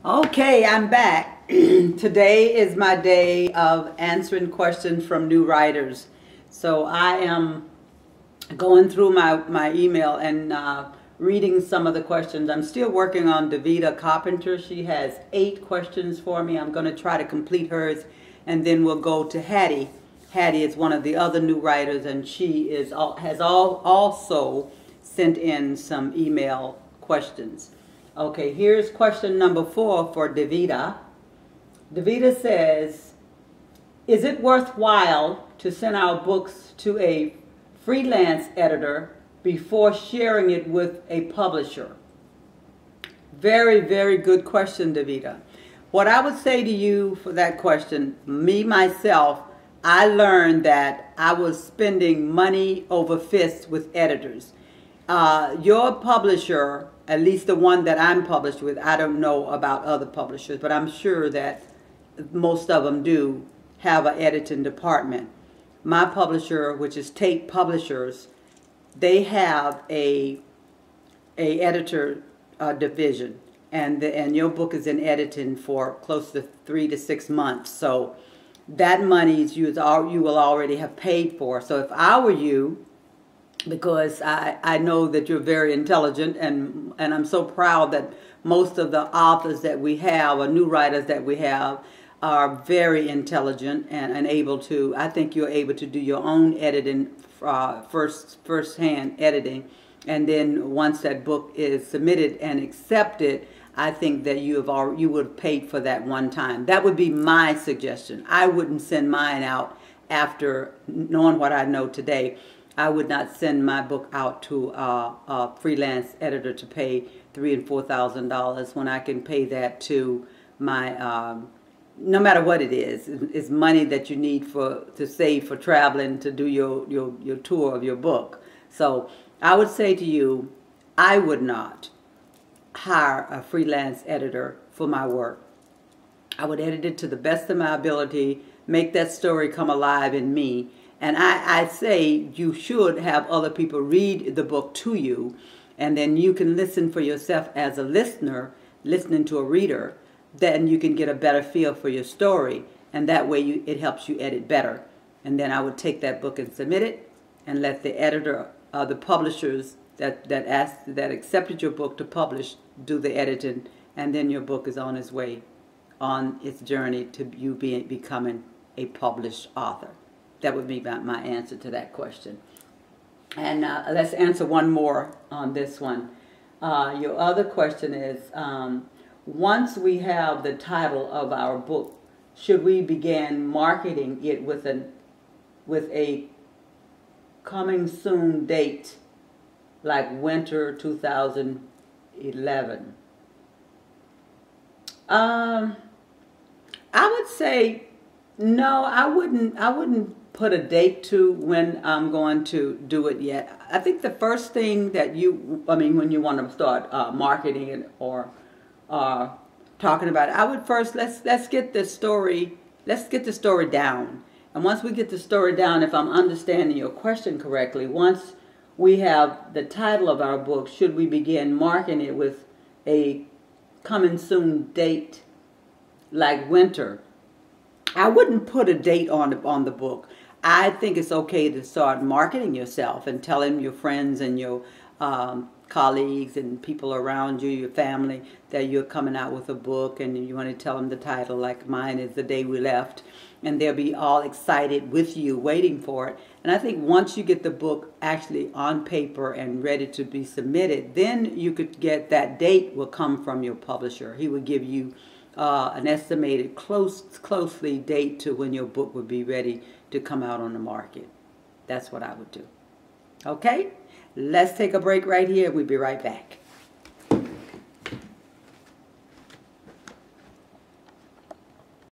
Okay, I'm back. Today is my day of answering questions from new writers. So I am going through my email and reading some of the questions. I'm still working on Davita Carpenter. She has 8 questions for me. I'm going to try to complete hers, and then we'll go to Hattie. Hattie is one of the other new writers, and she has also sent in some email questions. Okay, here's question number 4 for Davita. Davita says, is it worthwhile to send our books to a freelance editor before sharing it with a publisher? Very, very good question, Davita. What I would say to you for that question, myself, I learned that I was spending money over fists with editors. Your publisher, at least the one that I'm published with, I don't know about other publishers, but I'm sure that most of them do have an editing department. My publisher, which is Tate Publishers, they have a editor division, and your book is in editing for close to 3 to 6 months. So that money you will already have paid for. So if I were you, because I know that you're very intelligent, and I'm so proud that most of the authors that we have, or new writers that we have, are very intelligent and able to, I think you're able to do your own editing, first-hand editing, and then once that book is submitted and accepted, I think that you would have paid for that one time. That would be my suggestion. I wouldn't send mine out after knowing what I know today. I would not send my book out to a freelance editor to pay $3,000 and $4,000 when I can pay that to my, no matter what it is, it's money that you need to save for traveling to do your tour of your book. So I would say to you, I would not hire a freelance editor for my work. I would edit it to the best of my ability, make that story come alive in me. And I say you should have other people read the book to you, and then you can listen for yourself as a listener, listening to a reader. Then you can get a better feel for your story, and that way it helps you edit better. And then I would take that book and submit it, and let the editor, the publishers that accepted your book to publish, do the editing, and then your book is on its way, on its journey to you becoming a published author. That would be my answer to that question. And let's answer one more on this one. Your other question is, once we have the title of our book, should we begin marketing it with a coming soon date, like winter 2011? I would say no. I wouldn't put a date to when I'm going to do it yet. I think the first thing that when you want to start marketing it or talking about it, I would first let's get the story down. And once we get the story down, if I'm understanding your question correctly, once we have the title of our book, should we begin marketing it with a coming soon date like winter? I wouldn't put a date on the book. I think it's okay to start marketing yourself and telling your friends and your colleagues and people around you, your family, that you're coming out with a book, and you want to tell them the title, like mine is The Day We Left, and they'll be all excited with you, waiting for it. And I think once you get the book actually on paper and ready to be submitted, then you could get that date will come from your publisher. He would give you an estimated closely date to when your book would be ready to come out on the market. That's what I would do. Okay? Let's take a break right here. We'll be right back.